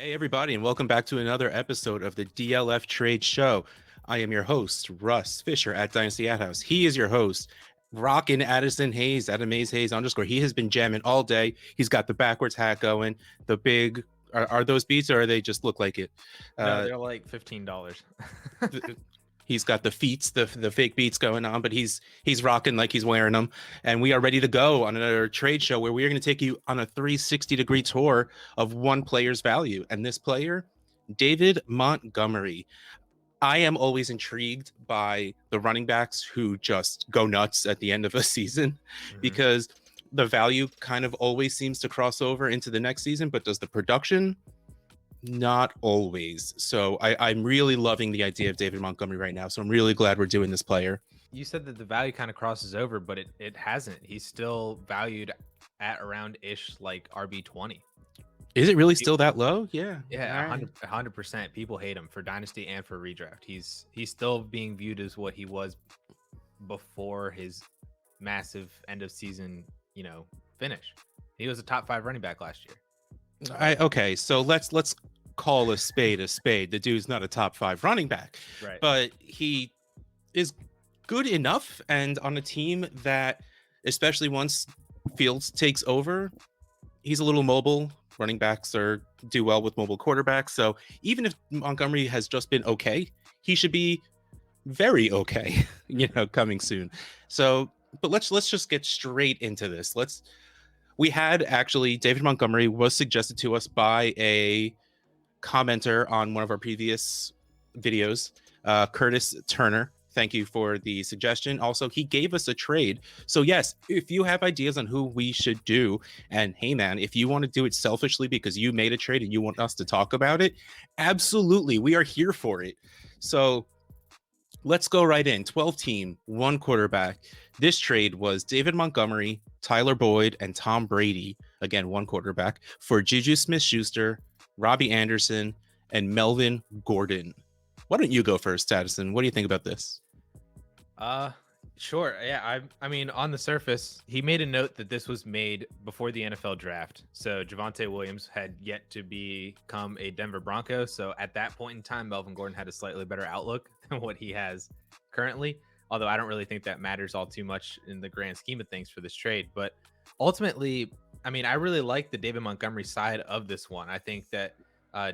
Hey, everybody, and welcome back to another episode of the DLF Trade Show. I am your host, Russ Fisher at Dynasty Ad House. He is your host, rockin' Addison Hayes at Amaze Hayes _. He has been jamming all day. He's got the backwards hat going. The big are those beats, or are they just look like it? No, they're like $15. He's got the feats, the fake beats going on, but he's rocking like he's wearing them. And we are ready to go on another trade show where we are going to take you on a 360-degree tour of one player's value. And this player, David Montgomery. I am always intrigued by the running backs who just go nuts at the end of a season because the value kind of always seems to cross over into the next season, but does the production? Not always. So I'm really loving the idea of David Montgomery right now. So I'm really glad we're doing this player. You said that the value kind of crosses over, but it hasn't. He's still valued at around ish like RB20. Is it really still that low? Yeah. Yeah, 100%. People hate him for Dynasty and for redraft. He's still being viewed as what he was before his massive end of season, finish. He was a top 5 running back last year. Okay, so let's call a spade a spade. The dude's not a top 5 running back, right? But he is good enough, and on a team that, especially once Fields takes over, he's a little mobile. Running backs do well with mobile quarterbacks. So even if Montgomery has just been okay, he should be very okay, coming soon. So, but let's just get straight into this. We had actually, David Montgomery was suggested to us by a commenter on one of our previous videos, Curtis Turner. Thank you for the suggestion. Also, he gave us a trade. So yes, if you have ideas on who we should do, and hey man, if you want to do it selfishly because you made a trade and you want us to talk about it, absolutely, we are here for it. So let's go right in. 12 team, 1 quarterback. This trade was David Montgomery, Tyler Boyd, and Tom Brady. Again, 1 quarterback for Juju Smith-Schuster, Robbie Anderson, and Melvin Gordon. Why don't you go first, Addison? What do you think about this? Sure. Yeah, I mean, on the surface, he made a note that this was made before the NFL draft. So Javonte Williams had yet to become a Denver Bronco. So at that point in time, Melvin Gordon had a slightly better outlook than what he has currently. Although I don't really think that matters all too much in the grand scheme of things for this trade. But ultimately, I mean, I really like the David Montgomery side of this one. I think that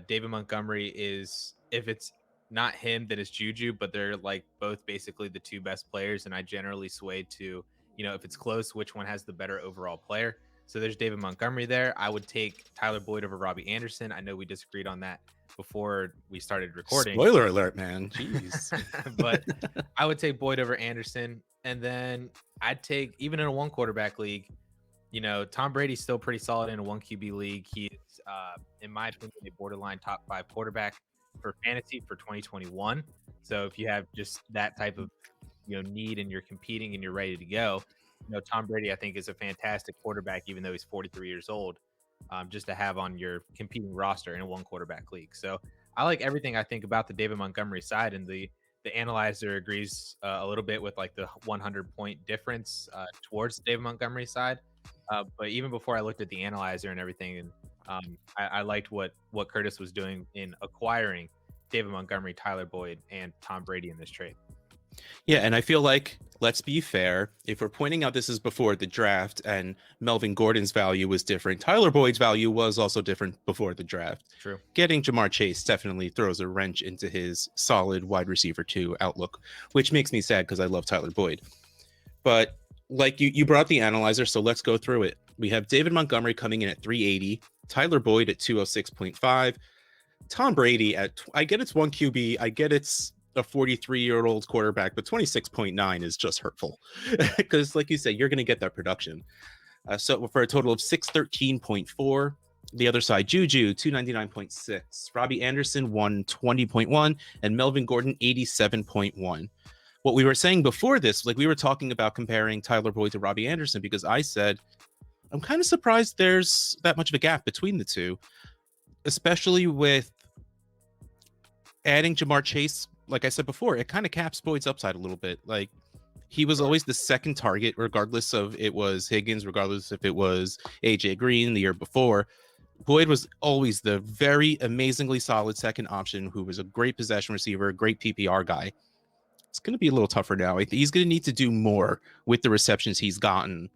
David Montgomery is, if it's not him, that is Juju, but they're like both basically the 2 best players. And I generally sway to, if it's close, which one has the better overall player. So there's David Montgomery there. I would take Tyler Boyd over Robbie Anderson. I know we disagreed on that before we started recording. Spoiler alert, man. Jeez. But I would take Boyd over Anderson. And then I'd take, even in a 1 quarterback league, Tom Brady's still pretty solid in a 1 QB league. He is, in my opinion, a borderline top 5 quarterback for fantasy for 2021. So if you have just that type of need and you're competing and you're ready to go, Tom Brady I think is a fantastic quarterback, even though he's 43 years old, just to have on your competing roster in a 1 quarterback league. So I like everything I think about the David Montgomery side, and the analyzer agrees a little bit with like the 100-point difference towards the David Montgomery side. But even before I looked at the analyzer and everything, and I liked what Curtis was doing in acquiring David Montgomery, Tyler Boyd, and Tom Brady in this trade. Yeah, and I feel like, let's be fair, if we're pointing out this is before the draft and Melvin Gordon's value was different, Tyler Boyd's value was also different before the draft. True. Getting Jamar Chase definitely throws a wrench into his solid wide receiver 2 outlook, which makes me sad because I love Tyler Boyd. But like you brought the analyzer, so let's go through it. We have David Montgomery coming in at 380, Tyler Boyd at 206.5, Tom Brady at, I get it's 1 QB, I get it's a 43-year-old quarterback, but 26.9 is just hurtful because, like you said, you're going to get that production. So for a total of 613.4. The other side, Juju 299.6, Robbie Anderson 120.1, and Melvin Gordon 87.1. What we were saying before this, like we were talking about comparing Tyler Boyd to Robbie Anderson, because I said, I'm kind of surprised there's that much of a gap between the two, especially with adding Jamar Chase. Like I said before, it kind of caps Boyd's upside a little bit. Like he was always the second target, regardless of it was Higgins, regardless if it was AJ Green the year before. Boyd was always the very amazingly solid second option who was a great possession receiver, a great PPR guy. It's going to be a little tougher now. He's going to need to do more with the receptions he's gotten.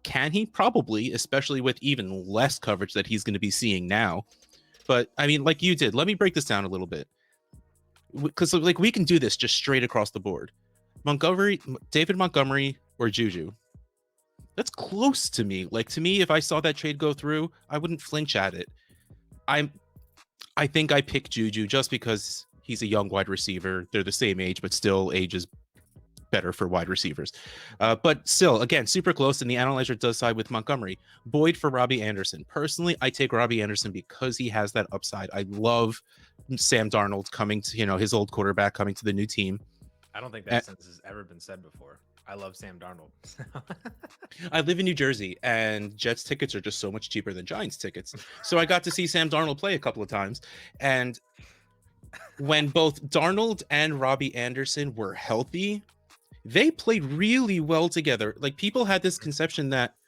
Can he? Probably, especially with even less coverage that he's going to be seeing now. But I mean, like you did, let me break this down a little bit. Because like we can do this just straight across the board. David Montgomery or Juju. That's close to me. Like, to me, if I saw that trade go through, I wouldn't flinch at it. I think I pick Juju just because he's a young wide receiver. They're the same age, but still age is better for wide receivers. But still, again, super close, and the analyzer does side with Montgomery. Boyd for Robbie Anderson. Personally, I take Robbie Anderson because he has that upside. I love Sam Darnold coming to, his old quarterback coming to the new team. I don't think that sentence has ever been said before. I love Sam Darnold. I live in New Jersey, and Jets tickets are just so much cheaper than Giants tickets. So I got to see Sam Darnold play a couple of times. And when both Darnold and Robbie Anderson were healthy, they played really well together. Like, people had this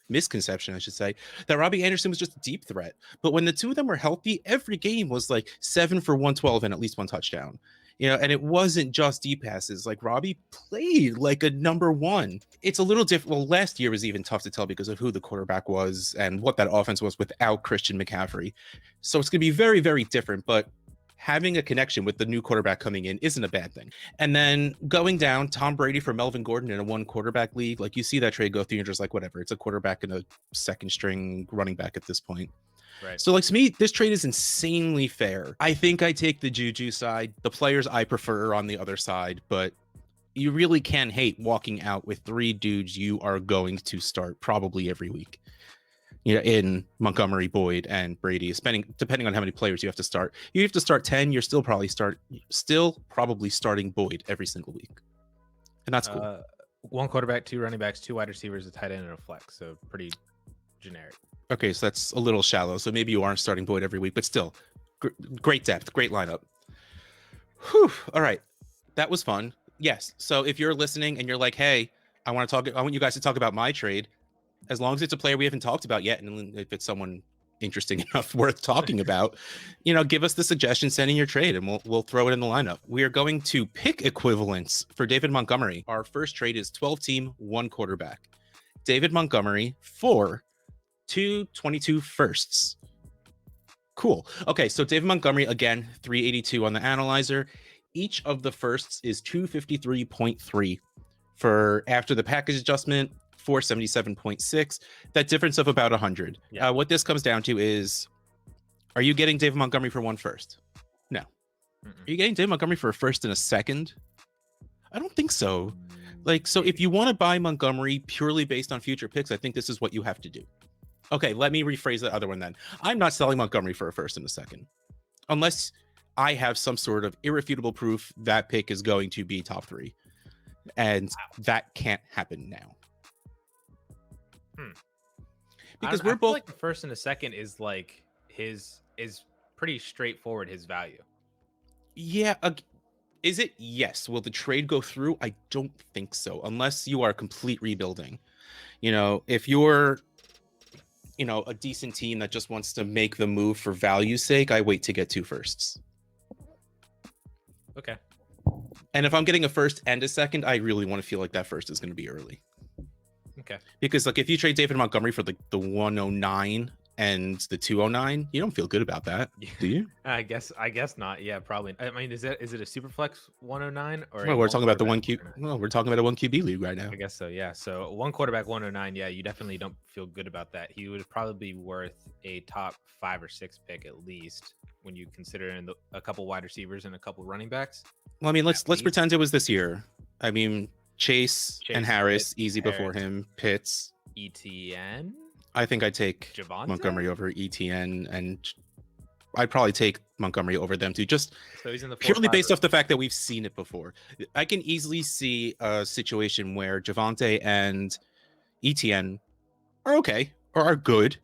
misconception, I should say, that Robbie Anderson was just a deep threat. But when the two of them were healthy, every game was like 7 for 112 and at least one touchdown. And it wasn't just deep passes. Like, Robbie played like a number one. It's a little different. Well, last year was even tough to tell because of who the quarterback was and what that offense was without Christian McCaffrey. So it's going to be very, very different. But having a connection with the new quarterback coming in isn't a bad thing. And then going down, Tom Brady for Melvin Gordon in a one quarterback league. Like, you see that trade go through, you're just like, whatever. It's a quarterback and a second string running back at this point. Right. So, like, to me, this trade is insanely fair. I think I take the Juju side. The players I prefer are on the other side, but you really can hate walking out with 3 dudes you are going to start probably every week. In Montgomery, Boyd, and Brady, depending on how many players you have to start. You have to start 10, you're still probably starting Boyd every single week. And that's cool. 1 quarterback, 2 running backs, 2 wide receivers, a tight end, and a flex. So pretty generic. Okay, so that's a little shallow. So maybe you aren't starting Boyd every week, but still, great depth, great lineup. Whew. All right, that was fun. Yes. So if you're listening and you're like, hey, I want you guys to talk about my trade, as long as it's a player we haven't talked about yet, and if it's someone interesting enough worth talking about, give us the suggestion, send in your trade, and we'll throw it in the lineup. We are going to pick equivalents for David Montgomery. Our first trade is 12-team, 1 quarterback. David Montgomery for 222 firsts. Cool. Okay, so David Montgomery, again, 382 on the analyzer. Each of the firsts is 253.3 for after the package adjustment, 477.6. That difference of about 100. Yeah. What this comes down to is, are you getting David Montgomery for 1 first? No. Are you getting David Montgomery for a first and a second? I don't think so. Like, so if you want to buy Montgomery purely based on future picks, I think this is what you have to do. Okay, let me rephrase the other one then. I'm not selling Montgomery for a first and a second, unless I have some sort of irrefutable proof that pick is going to be top 3. And that can't happen now. Because I feel like the first and the second is like is pretty straightforward, his value. Yeah. Is it? Yes. Will the trade go through? I don't think so, unless you are complete rebuilding. If you're a decent team that just wants to make the move for value's sake, I wait to get 2 firsts. Okay. And if I'm getting a first and a second, I really want to feel like that first is going to be early. Okay. Because like if you trade David Montgomery for the 109 and the 209, you don't feel good about that, do you? I guess not. Yeah, probably. I mean, is it a super flex 109 or? Well, we're talking about the 1Q. Well, we're talking about a 1 QB league right now. I guess so. Yeah. So 1 quarterback 109. Yeah, you definitely don't feel good about that. He would probably be worth a top 5 or 6 pick at least when you consider in a couple wide receivers and a couple running backs. Well, I mean, let's pretend it was this year. I mean, Chase and Harris, Pitts, easy before him. Pitts, ETN. I think I'd take Javonte? Montgomery over ETN, and I'd probably take Montgomery over them too, just so he's in the purely based off the fact that we've seen it before. I can easily see a situation where Javonte and ETN are okay or are good,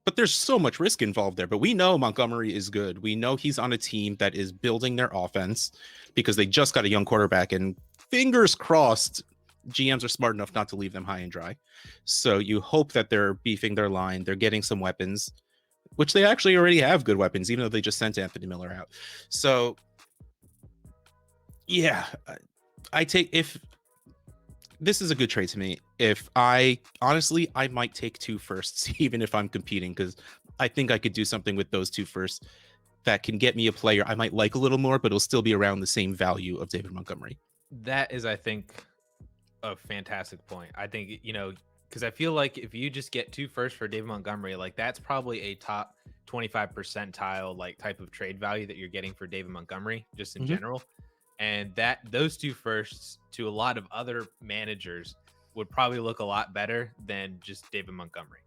but there's so much risk involved there. But we know Montgomery is good. We know he's on a team that is building their offense because they just got a young quarterback, and fingers crossed, GMs are smart enough not to leave them high and dry. So you hope that they're beefing their line. They're getting some weapons. which they actually already have good weapons, even though they just sent Anthony Miller out. So, yeah, I take if this is a good trade to me. If I honestly, I might take 2 firsts, even if I'm competing, because I think I could do something with those 2 firsts that can get me a player I might like a little more, but it'll still be around the same value of David Montgomery. That is, I think, a fantastic point. I think, because I feel like if you just get 2 firsts for David Montgomery, like that's probably a top 25 percentile like type of trade value that you're getting for David Montgomery just in general. And that those 2 firsts to a lot of other managers would probably look a lot better than just David Montgomery.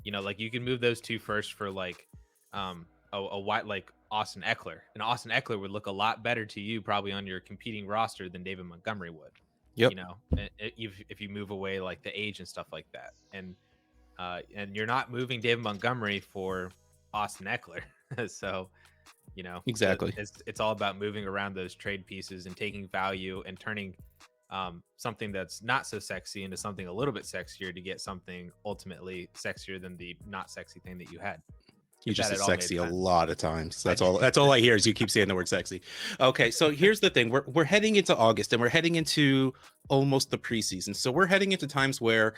Like you can move those 2 firsts for like a white like Austin Eckler, and Austin Eckler would look a lot better to you probably on your competing roster than David Montgomery would. Yep. If you move away like the age and stuff like that, and you're not moving David Montgomery for Austin Eckler, so exactly. It's all about moving around those trade pieces and taking value and turning something that's not so sexy into something a little bit sexier to get something ultimately sexier than the not sexy thing that you had. You just said sexy a lot of times. That's all I hear is you keep saying the word sexy. Okay, so here's the thing. We're heading into August, and we're heading into almost the preseason. So we're heading into times where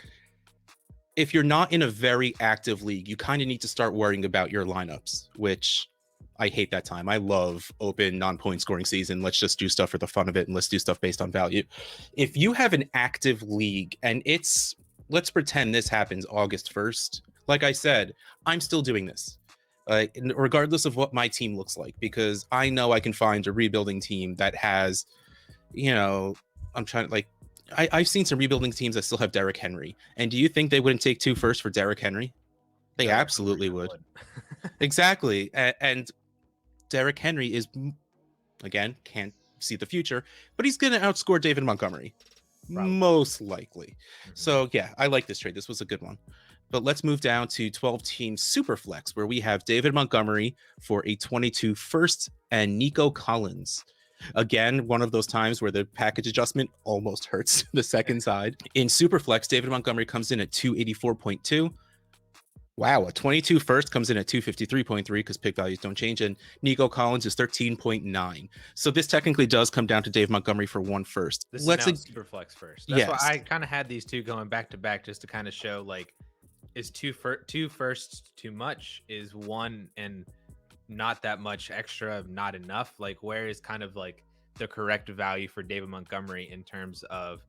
if you're not in a very active league, you kind of need to start worrying about your lineups, which I hate that time. I love open non-point scoring season. Let's just do stuff for the fun of it, and let's do stuff based on value. If you have an active league, and let's pretend this happens August 1st. Like I said, I'm still doing this. Regardless of what my team looks like, because I know I can find a rebuilding team that has, I'm trying to I've seen some rebuilding teams that still have Derrick Henry. And do you think they wouldn't take 2 firsts for Derrick Henry? They absolutely would. Exactly. And Derrick Henry is, again, can't see the future, but he's going to outscore David Montgomery. Probably. Most likely. So yeah, I like this trade. This was a good one. But let's move down to 12-team Superflex, where we have David Montgomery for a 22 first and Nico Collins. Again, one of those times where the package adjustment almost hurts the second side. In Superflex, David Montgomery comes in at 284.2. Wow, a 22 first comes in at 253.3 because pick values don't change, and Nico Collins is 13.9. So this technically does come down to Dave Montgomery for 1 first. Let's is now Superflex first. That's why I kind of had these 2 going back to back just to kind of show like, is 2 firsts too much? Is 1 and not that much extra not enough? Like, where is kind of like the correct value for David Montgomery in terms of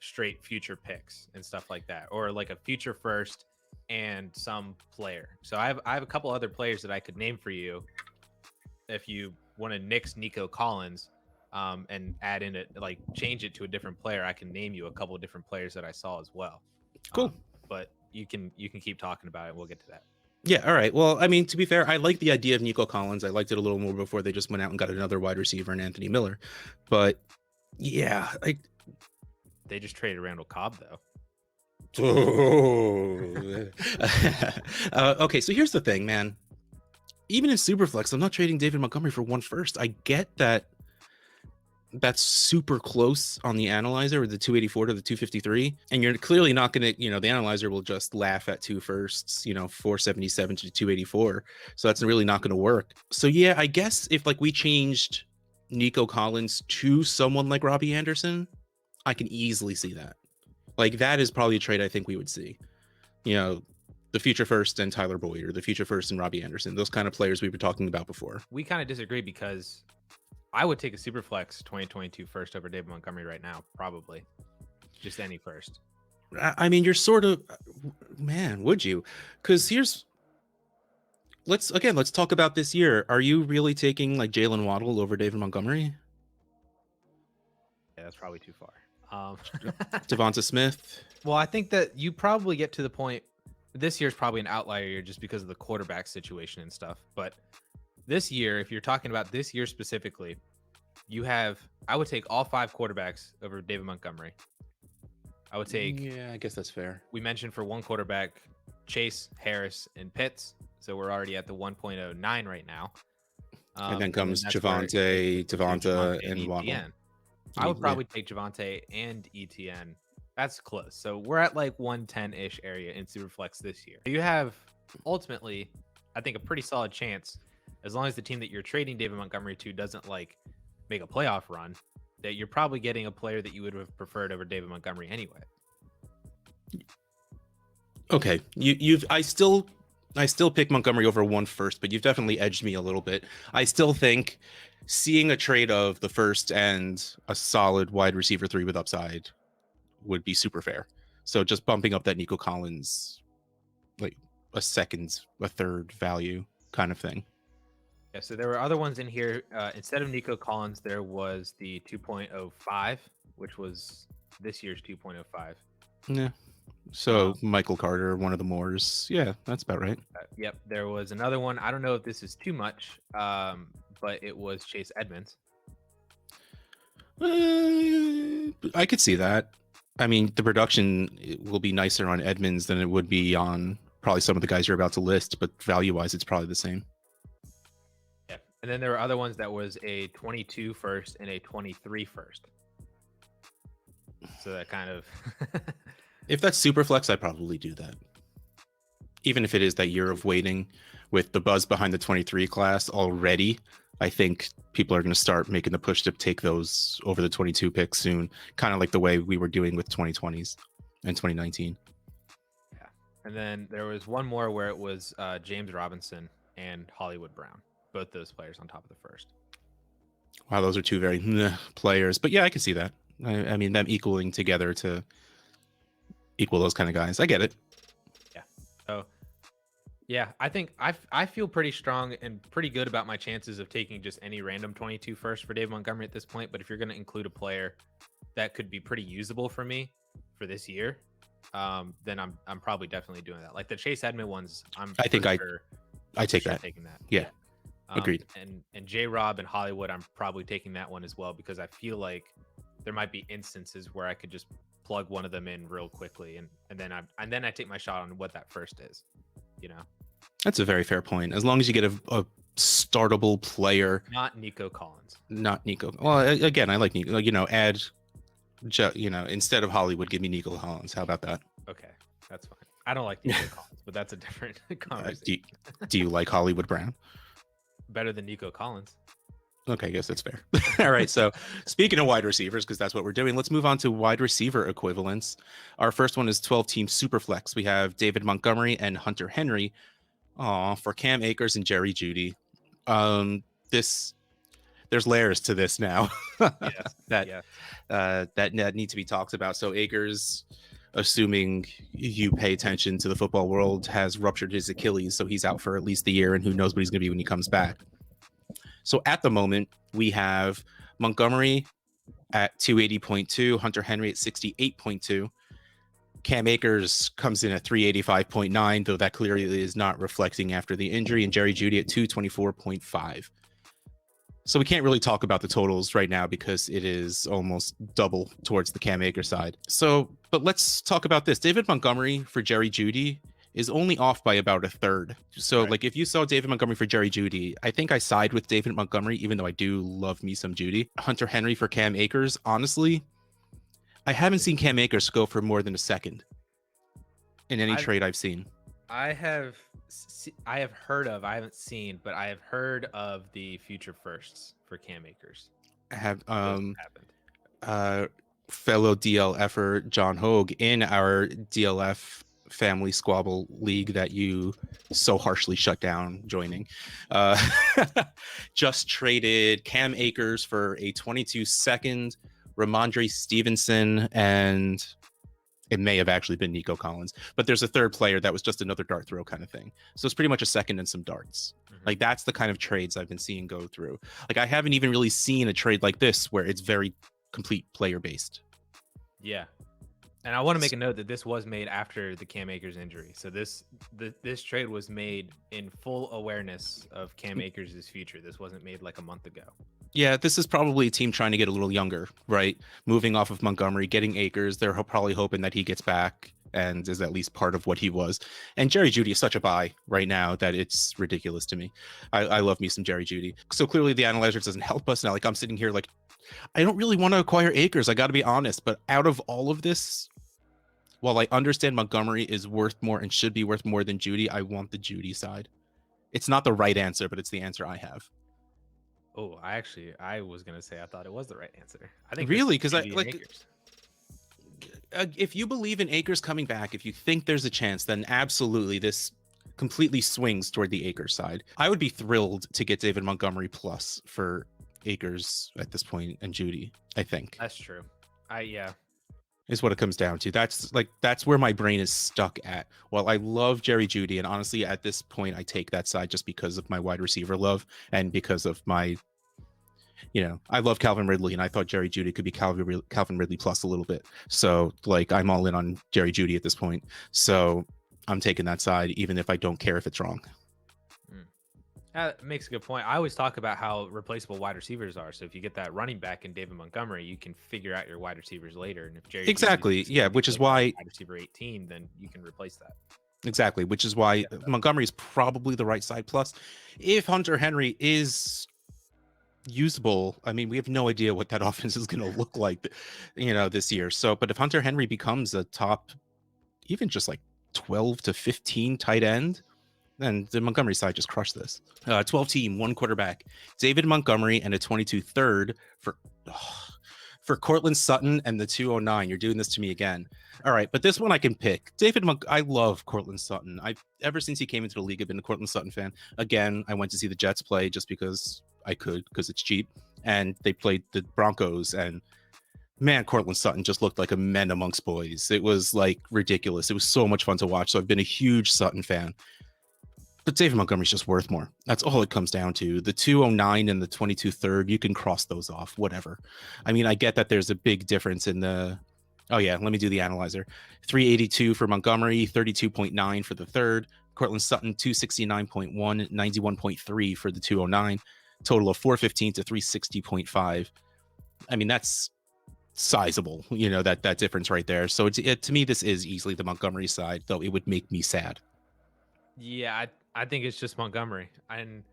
straight future picks and stuff like that, or like a future first and some player? So I have a couple other players that I could name for you if you want to nix Nico Collins and add in it, like change it to a different player. I can name you a couple of different players that I saw as well. Cool. But you can keep talking about it. We'll get to that. Yeah. All right. Well, I mean, to be fair, I like the idea of Nico Collins. I liked it a little more before they just went out and got another wide receiver in Anthony Miller. But yeah, they just traded Randall Cobb though. Okay. So here's the thing, man. Even in Superflex, I'm not trading David Montgomery for 1 first. I get that that's super close on the analyzer with the 284 to the 253, and you're clearly not going to, the analyzer will just laugh at 2 firsts, 477 to 284. So that's really not going to work. So yeah, I guess if we changed Nico Collins to someone like Robbie Anderson, I can easily see that. That is probably a trade I think we would see. The future first and Tyler Boyd, or the future first and Robbie Anderson, those kind of players we were talking about before. We kind of disagree because I would take a Superflex 2022 first over David Montgomery right now, probably. Just any first. I mean, you're sort of, man, would you? Because let's talk about this year. Are you really taking Jalen Waddle over David Montgomery? Yeah, that's probably too far. Devonta Smith. Well, I think that you probably get to the point. This year's probably an outlier year just because of the quarterback situation and stuff. But this year, if you're talking about this year specifically, I would take all 5 quarterbacks over David Montgomery. I would take. Yeah, I guess that's fair. We mentioned for 1 quarterback, Chase, Harris, and Pitts. So we're already at the 1.09 right now. And then comes Devonta, and Waddle. I would probably take Javonte and ETN. That's close. So we're at 110-ish area in Superflex this year. You have ultimately I think a pretty solid chance, as long as the team that you're trading David Montgomery to doesn't like make a playoff run, that you're probably getting a player that you would have preferred over David Montgomery anyway. Okay, I still pick Montgomery over 1 first, but you've definitely edged me a little bit. I still think seeing a trade of the first and a solid wide receiver 3 with upside would be super fair. So just bumping up that Nico Collins, like a second, a third value kind of thing. Yeah, so there were other ones in here. Instead of Nico Collins, there was the 2.05, which was this year's 2.05. Yeah. So Michael Carter, one of the Moores. Yeah, that's about right. Yep. There was another one. I don't know if this is too much, but it was Chase Edmonds. I could see that. I mean, the production will be nicer on Edmonds than it would be on probably some of the guys you're about to list, but value-wise, it's probably the same. Yeah. And then there were other ones that was a 22 first and a 23 first. So that kind of... If that's super flex, I'd probably do that. Even if it is that year of waiting with the buzz behind the 23 class already, I think people are going to start making the push to take those over the 22 picks soon, kind of like the way we were doing with 2020s and 2019. Yeah. And then there was one more where it was James Robinson and Hollywood Brown, both those players on top of the first. Wow, those are two very players. But yeah, I can see that. I mean, them equaling together to equal those kind of guys. I get it. Yeah. So yeah, I think I feel pretty strong and pretty good about my chances of taking just any random 22 first for Dave Montgomery at this point. But if you're going to include a player that could be pretty usable for me for this year, then I'm probably definitely doing that. Like the Chase Edmonds ones, I take that. Taking that. Yeah. Agreed. And J Rob and Hollywood, I'm probably taking that one as well, because I feel like there might be instances where I could just plug one of them in real quickly, and then I take my shot on what that first is. You know, that's a very fair point. As long as you get a startable player, not Nico Collins. Not Nico. Well, again, I like Nico. You know, instead of Hollywood, give me Nico Collins. How about that? Okay, that's fine. I don't like Nico Collins, but that's a different conversation. Do you like Hollywood Brown? Better than Nico Collins. Okay, I guess that's fair. All right, so speaking of wide receivers, because that's what we're doing, let's move on to wide receiver equivalents. Our first one is 12-team Superflex. We have David Montgomery and Hunter Henry for Cam Akers and Jerry Jeudy. There's layers to this now that need to be talked about. So Akers, assuming you pay attention to the football world, has ruptured his Achilles, so he's out for at least the year, and who knows what he's going to be when he comes back. So at the moment, we have Montgomery at 280.2, Hunter Henry at 68.2. Cam Akers comes in at 385.9, though that clearly is not reflecting after the injury, and Jerry Jeudy at 224.5. So we can't really talk about the totals right now because it is almost double towards the Cam Akers side. So, but let's talk about this. David Montgomery for Jerry Jeudy is only off by about a third. So right. Like if you saw David Montgomery for Jerry Jeudy, I think I side with David Montgomery, even though I do love me some Jeudy. Hunter Henry for Cam Akers, honestly, I haven't seen Cam Akers go for more than a second in any trade I've seen. I have heard of, I haven't seen, but I have heard of the future firsts for Cam Akers. I have fellow DLFer John Hogue in our DLF family squabble league that you so harshly shut down joining, just traded Cam Akers for a 22 second, Ramondre Stevenson, and it may have actually been Nico Collins, but there's a third player that was just another dart throw kind of thing. So it's pretty much a second and some darts. Like that's the kind of trades I've been seeing go through. Like I haven't even really seen a trade like this where it's very complete player based. Yeah. And I want to make a note that this was made after the Cam Akers injury. So this trade was made in full awareness of Cam Akers' future. This wasn't made like a month ago. Yeah, this is probably a team trying to get a little younger, right? Moving off of Montgomery, getting Akers. They're probably hoping that he gets back and is at least part of what he was. And Jerry Jeudy is such a buy right now that it's ridiculous to me. I love me some Jerry Jeudy. So clearly the analytics doesn't help us now. Like I'm sitting here like, I don't really want to acquire Akers. I got to be honest. But out of all of this, while I understand Montgomery is worth more and should be worth more than Jeudy, I want the Jeudy side. It's not the right answer, but it's the answer I have. Oh, I was gonna say I thought it was the right answer. I think Really, because because I like. If you believe in Akers coming back, if you think there's a chance, then absolutely this completely swings toward the Akers side. I would be thrilled to get David Montgomery plus for Akers at this point and Judy. I think That's true. Yeah. Is what it comes down to. That's where my brain is stuck at. Well, I love Jerry Judy, and honestly, at this point, I take that side just because of my wide receiver love and because of my, I love Calvin Ridley, and I thought Jerry Judy could be Calvin Ridley plus a little bit. So, like, I'm all in on Jerry Judy at this point. So, I'm taking that side, even if I don't care if it's wrong. That makes a good point. I always talk about how replaceable wide receivers are. So if you get that running back in David Montgomery, you can figure out your wide receivers later. And if Jerry exactly, yeah, which is why wide receiver 18, then you can replace that. Exactly, which is why Montgomery is probably the right side plus. If Hunter Henry is usable, I mean, we have no idea what that offense is going to look like, this year. So, but if Hunter Henry becomes a top, even just like 12 to 15 tight end, then the Montgomery side just crushed this. 12 team, one quarterback, David Montgomery, and a 22 third for Cortland Sutton and the 209. You're doing this to me again. All right, but this one I can pick. I love Cortland Sutton. Ever since he came into the league, I've been a Cortland Sutton fan. Again, I went to see the Jets play just because I could, because it's cheap. And they played the Broncos, and man, Cortland Sutton just looked like a man amongst boys. It was like ridiculous. It was so much fun to watch. So I've been a huge Sutton fan. But David Montgomery's just worth more. That's all it comes down to. The 209 and the 22 third, you can cross those off, whatever. I mean, I get that there's a big difference in the... Oh, yeah, let me do the analyzer. 382 for Montgomery, 32.9 for the third. Cortland Sutton, 269.1, 91.3 for the 209. Total of 415 to 360.5. I mean, that's sizable, that difference right there. So to me, this is easily the Montgomery side, though it would make me sad. Yeah, I think it's just Montgomery. And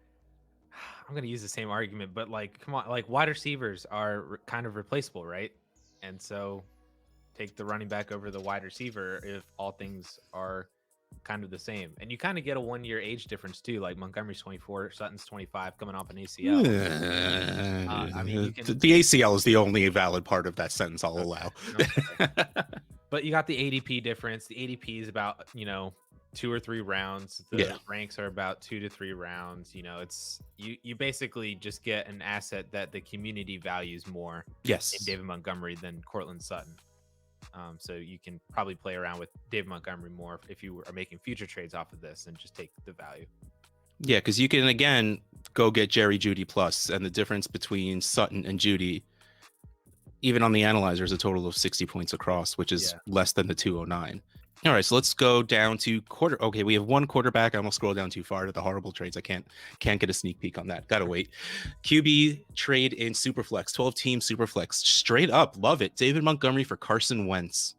I'm going to use the same argument, but come on, wide receivers are kind of replaceable, right? And so take the running back over the wide receiver if all things are kind of the same. And you kind of get a 1 year age difference too. Like Montgomery's 24, Sutton's 25, coming off an ACL. I mean, the ACL is the only valid part of that sentence I'll allow. But you got the ADP difference. The ADP is about, 2 or 3 rounds. The ranks are about 2 to 3 rounds. It's you basically just get an asset that the community values more. Yes. In David Montgomery than Cortland Sutton. So you can probably play around with David Montgomery more if you are making future trades off of this and just take the value. Yeah, because you can again go get Jerry Judy plus, and the difference between Sutton and Judy, even on the analyzer, is a total of 60 points across, which is less than the 209. All right, so let's go down to quarter. Okay, we have one quarterback. I almost scrolled down too far to the horrible trades. I can't get a sneak peek on that. Gotta wait. QB trade in Superflex, 12-team Superflex. Straight up, love it. David Montgomery for Carson Wentz.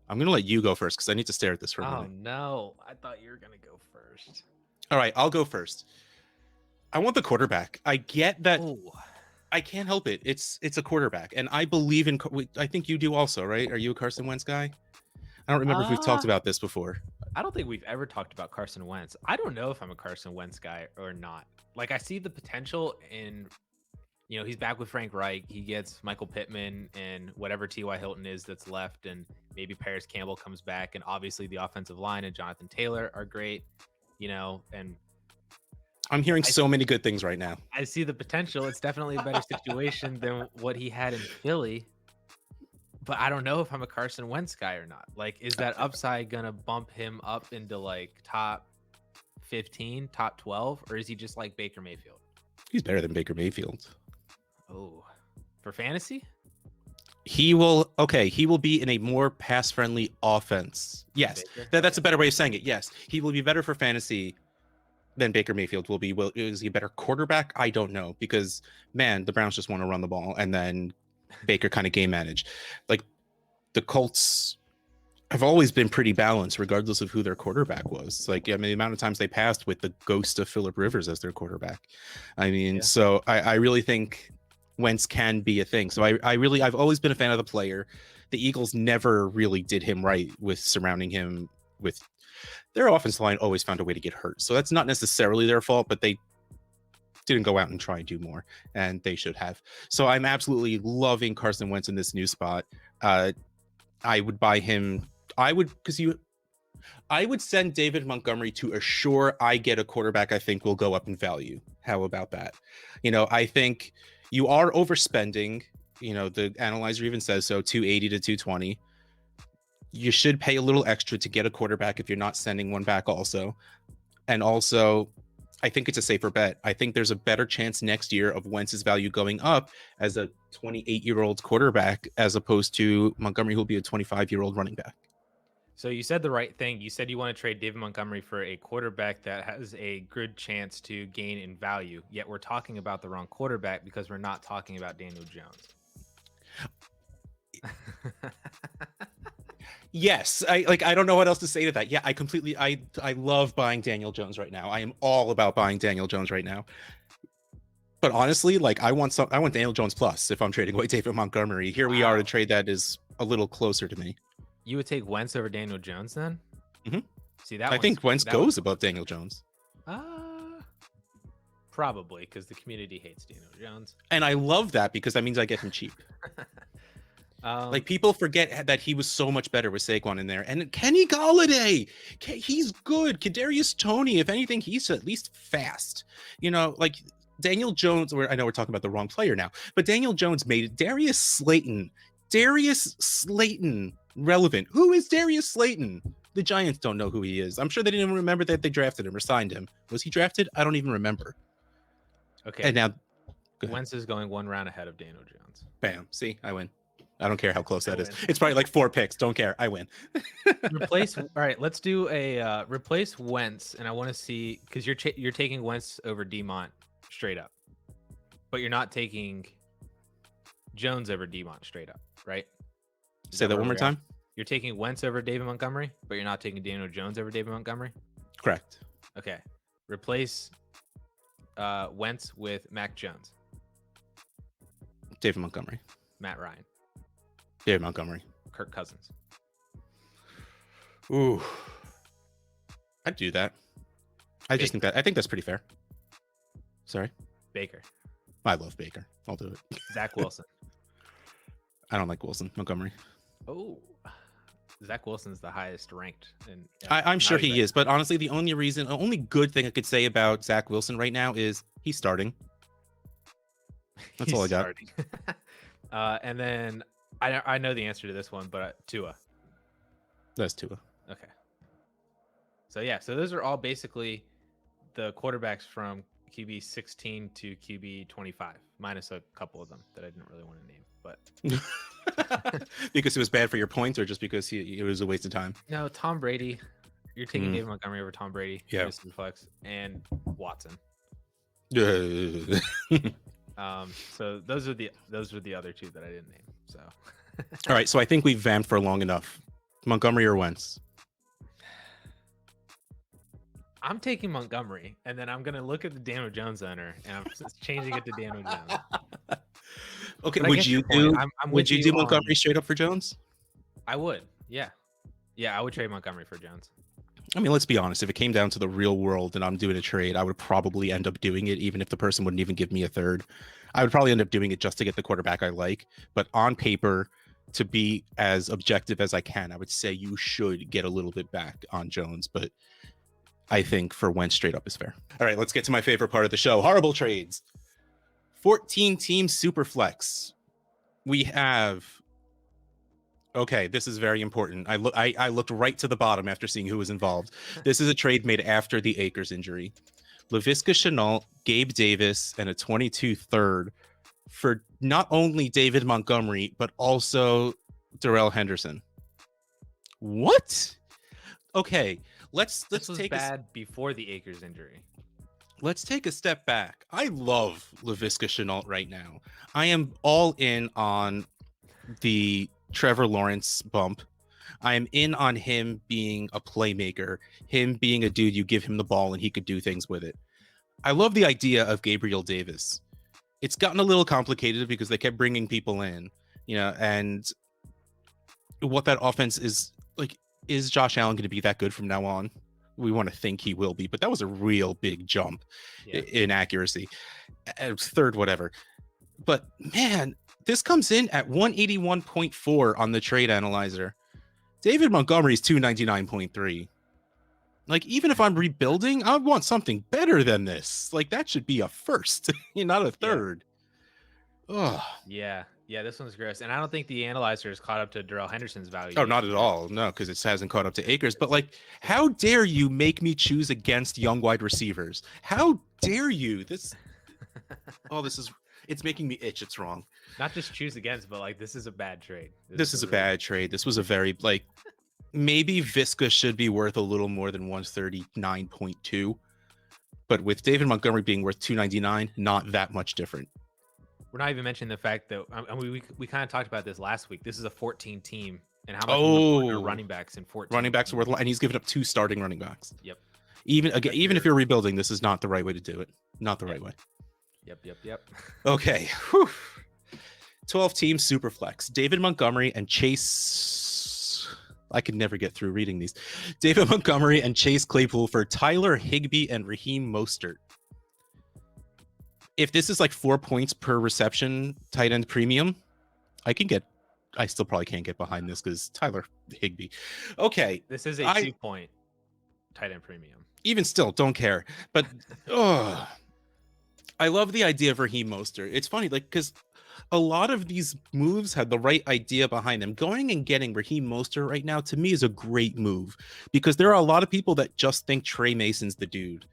I'm gonna let you go first because I need to stare at this for a minute. Oh no, I thought you were gonna go first. All right, I'll go first. I want the quarterback. I get that. Ooh. I can't help it. It's a quarterback, and I believe in. I think you do also, right? Are you a Carson Wentz guy? I don't remember if we've talked about this before. I don't think we've ever talked about Carson Wentz. I don't know if I'm a Carson Wentz guy or not. I see the potential in, he's back with Frank Reich. He gets Michael Pittman and whatever T.Y. Hilton is that's left, and maybe Paris Campbell comes back, and obviously the offensive line and Jonathan Taylor are great, and I'm hearing so many good things right now. I see the potential. It's definitely a better situation than what he had in Philly. But I don't know if I'm a Carson Wentz guy or not. Is that upside going to bump him up into top 15, top 12? Or is he just like Baker Mayfield? He's better than Baker Mayfield. Oh, for fantasy? He will be in a more pass-friendly offense. Yes, that's a better way of saying it. Yes, he will be better for fantasy than Baker Mayfield will be. Is he a better quarterback? I don't know, because, man, the Browns just want to run the ball, and then Baker kind of game managed. The Colts have always been pretty balanced regardless of who their quarterback was. The amount of times they passed with the ghost of Phillip Rivers as their quarterback. So I really think Wentz can be a thing. So I've always been a fan of the player. The Eagles never really did him right with surrounding him with their offensive line always found a way to get hurt. So that's not necessarily their fault, but they didn't go out and try and do more, and they should have. So I'm absolutely loving Carson Wentz in this new spot. I would buy him. I would send David Montgomery to assure I get a quarterback I think will go up in value. How about that? I think you are overspending. The analyzer even says so, 280 to 220. You should pay a little extra to get a quarterback if you're not sending one back also. And also, I think it's a safer bet. I think there's a better chance next year of Wentz's value going up as a 28-year-old quarterback as opposed to Montgomery, who'll be a 25-year-old running back. So you said the right thing. You said you want to trade David Montgomery for a quarterback that has a good chance to gain in value. Yet we're talking about the wrong quarterback because we're not talking about Daniel Jones. Yes, I don't know what else to say to that. Yeah, I love buying Daniel Jones right now. I am all about buying Daniel Jones right now. But honestly, I want Daniel Jones plus if I'm trading away David Montgomery. Here we are, a trade that is a little closer to me. You would take Wentz over Daniel Jones then? Mm-hmm. See that? I think Wentz goes above Daniel Jones. Probably because the community hates Daniel Jones, and I love that because that means I get him cheap. People forget that he was so much better with Saquon in there, and Kenny Golladay, he's good. Kadarius Toney, if anything, he's at least fast. Daniel Jones. I know we're talking about the wrong player now, but Daniel Jones made Darius Slayton relevant. Who is Darius Slayton? The Giants don't know who he is. I'm sure they didn't even remember that they drafted him or signed him. Was he drafted? I don't even remember. Okay. And now Wentz is going one round ahead of Daniel Jones. Bam. See, I win. I don't care how close that is. It's probably like 4 picks. Don't care. I win. All right, let's do a replace Wentz, and I want to see because you're taking Wentz over Demont straight up, but you're not taking Jones over Demont straight up, right? Say that one more time. You're taking Wentz over David Montgomery, but you're not taking Daniel Jones over David Montgomery? Correct. Okay. Replace Wentz with Mac Jones. David Montgomery. Matt Ryan. David Montgomery. Kirk Cousins. Ooh. I'd do that. I think that's pretty fair. Sorry. Baker. I love Baker. I'll do it. Zach Wilson. I don't like Wilson. Montgomery. Oh, Zach Wilson's the highest ranked. I'm sure he is, but honestly, the only good thing I could say about Zach Wilson right now is he's starting. That's all I got. And then I know the answer to this one, but Tua. That's Tua. Okay. So those are all basically the quarterbacks from QB 16 to QB 25, minus a couple of them that I didn't really want to name, but. Because it was bad for your points, or just because it was a waste of time? No, Tom Brady. You're taking David Montgomery over Tom Brady. Yeah. Flex and Watson. So those are the other two that I didn't name. So. All right. So I think we've vamped for long enough. Montgomery or Wentz? I'm taking Montgomery, and then I'm gonna look at the Daniel Jones owner, and I'm just changing it to Daniel Jones. Okay, would you do Montgomery straight up for Jones? I would, yeah, I would trade Montgomery for Jones. I mean, let's be honest. If it came down to the real world and I'm doing a trade, I would probably end up doing it, even if the person wouldn't even give me a third. I would probably end up doing it just to get the quarterback I like. But on paper, to be as objective as I can, I would say you should get a little bit back on Jones. But I think for Wentz, straight up is fair. All right, let's get to my favorite part of the show: horrible trades. 14-team Superflex. We have. Okay, this is very important. I looked right to the bottom after seeing who was involved. This is a trade made after the Akers injury. Laviska Shenault, Gabe Davis, and a 22 third for not only David Montgomery, but also Darrell Henderson. What? Okay, let's take bad before the Akers injury. Let's take a step back. I love Laviska Shenault right now. I am all in on the Trevor Lawrence bump. I am in on him being a playmaker, him being a dude you give him the ball and he could do things with it. I love the idea of Gabriel Davis. It's gotten a little complicated because they kept bringing people in, and what that offense is like. is Josh Allen going to be that good from now on? We want to think he will be, but that was a real big jump in accuracy. Third, whatever. But man, this comes in at 181.4 on the trade analyzer. David Montgomery's 299.3. Like, even if I'm rebuilding, I want something better than this. Like, that should be a first, not a third. Oh yeah, this one's gross, and I don't think the analyzer is caught up to Darrell Henderson's value. Oh, not at all. No, because it hasn't caught up to Akers. But like, how dare you make me choose against young wide receivers? How dare you? This is. It's making me itch. It's wrong. Not just choose against, but like, this is a bad trade. This is a bad trade. This was a very like. Maybe Visca should be worth a little more than 139.2, but with David Montgomery being worth 299, not that much different. We're not even mentioning the fact that we kind of talked about this last week. This is a 14 team, and how much running backs in 14? Running backs are worth, and he's given up 2 starting running backs. Yep. Even if you're rebuilding, this is not the right way to do it. Not the right way. Yep. Okay. 12 team super flex. David Montgomery and Chase. I could never get through reading these. David Montgomery and Chase Claypool for Tyler Higbee and Raheem Mostert. If this is like 4 points per reception tight end premium, I still probably can't get behind this because Tyler Higbee. Okay. This is a 2-point tight end premium. Even still, don't care. But I love the idea of Raheem Mostert. It's funny, like, because a lot of these moves had the right idea behind them. Going and getting Raheem Mostert right now, to me, is a great move because there are a lot of people that just think Trey Mason's the dude.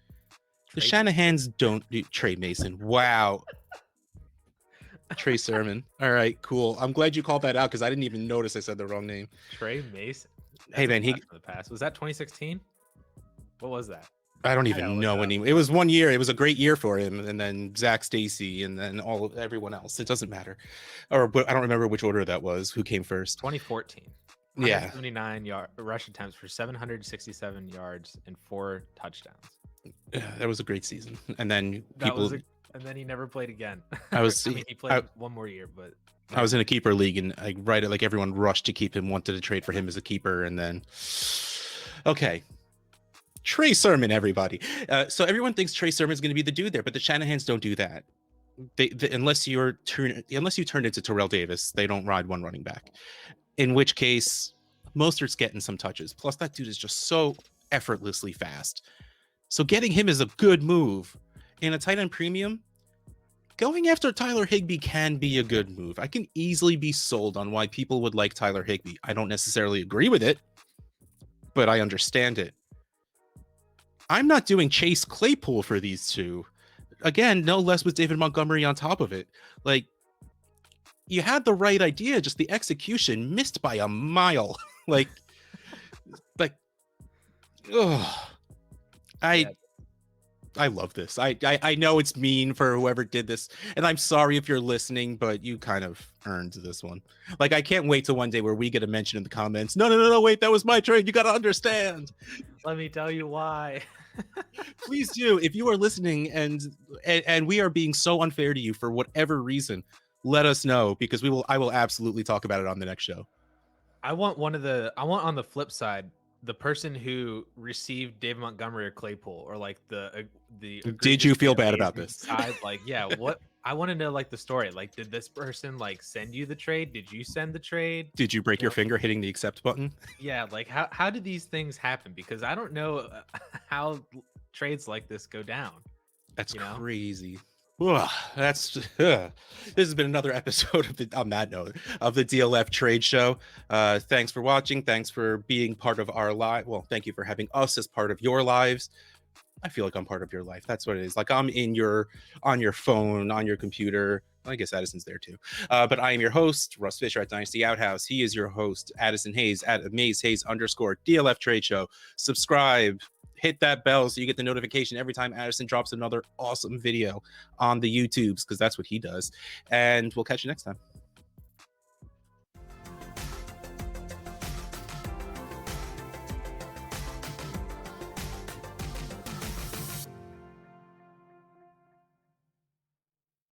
The Shanahans don't do Trey Mason. Wow. Trey Sermon. All right, cool. I'm glad you called that out because I didn't even notice I said the wrong name. Trey Mason. Hey man, the past. Was that 2016? What was that? I don't even know anymore. It was 1 year. It was a great year for him, and then Zach Stacy, and then everyone else. It doesn't matter, or I don't remember which order that was. Who came first? 2014. Yeah. 79 rush attempts for 767 yards and 4 touchdowns. Yeah, that was a great season. And then and then he never played again. He played one more year, but I was in a keeper league, and everyone rushed to keep him, wanted to trade for him as a keeper, and then okay. Trey Sermon, everybody. So everyone thinks Trey Sermon's going to be the dude there, but the Shanahans don't do that. Unless you turned into Terrell Davis, they don't ride one running back. In which case, Mostert's getting some touches. Plus, that dude is just so effortlessly fast. So getting him is a good move. In a tight end premium, going after Tyler Higbee can be a good move. I can easily be sold on why people would like Tyler Higbee. I don't necessarily agree with it, but I understand it. I'm not doing Chase Claypool for these two. Again, no less with David Montgomery on top of it. Like, you had the right idea, just the execution missed by a mile. like, I love this. I know it's mean for whoever did this, and I'm sorry if you're listening, but you kind of earned this one. Like, I can't wait till one day where we get a mention in the comments. No, wait, that was my trade. You got to understand. Let me tell you why. Please do. If you are listening and we are being so unfair to you for whatever reason, let us know, because I will absolutely talk about it on the next show. I want on the flip side, the person who received David Montgomery or Claypool, or like the did you feel bad about this side, like, yeah, what I want to know, like, the story, like, did this person like send you the trade? Did you send the trade? Did you break your finger hitting the accept button? Yeah, like, how did these things happen? Because I don't know how trades like this go down. That's crazy. This has been another episode of on that note of the DLF Trade Show. Thanks for watching. Thanks for being part of our live. Well, thank you for having us as part of your lives. I feel like I'm part of your life. That's what it is. Like, I'm on your phone, on your computer. I guess Addison's there too. But I am your host, Russ Fisher at Dynasty Outhouse. He is your host, Addison Hayes at AmazeHayes _ DLF Trade Show. Subscribe. Hit that bell so you get the notification every time Addison drops another awesome video on the YouTubes, because that's what he does. And we'll catch you next time.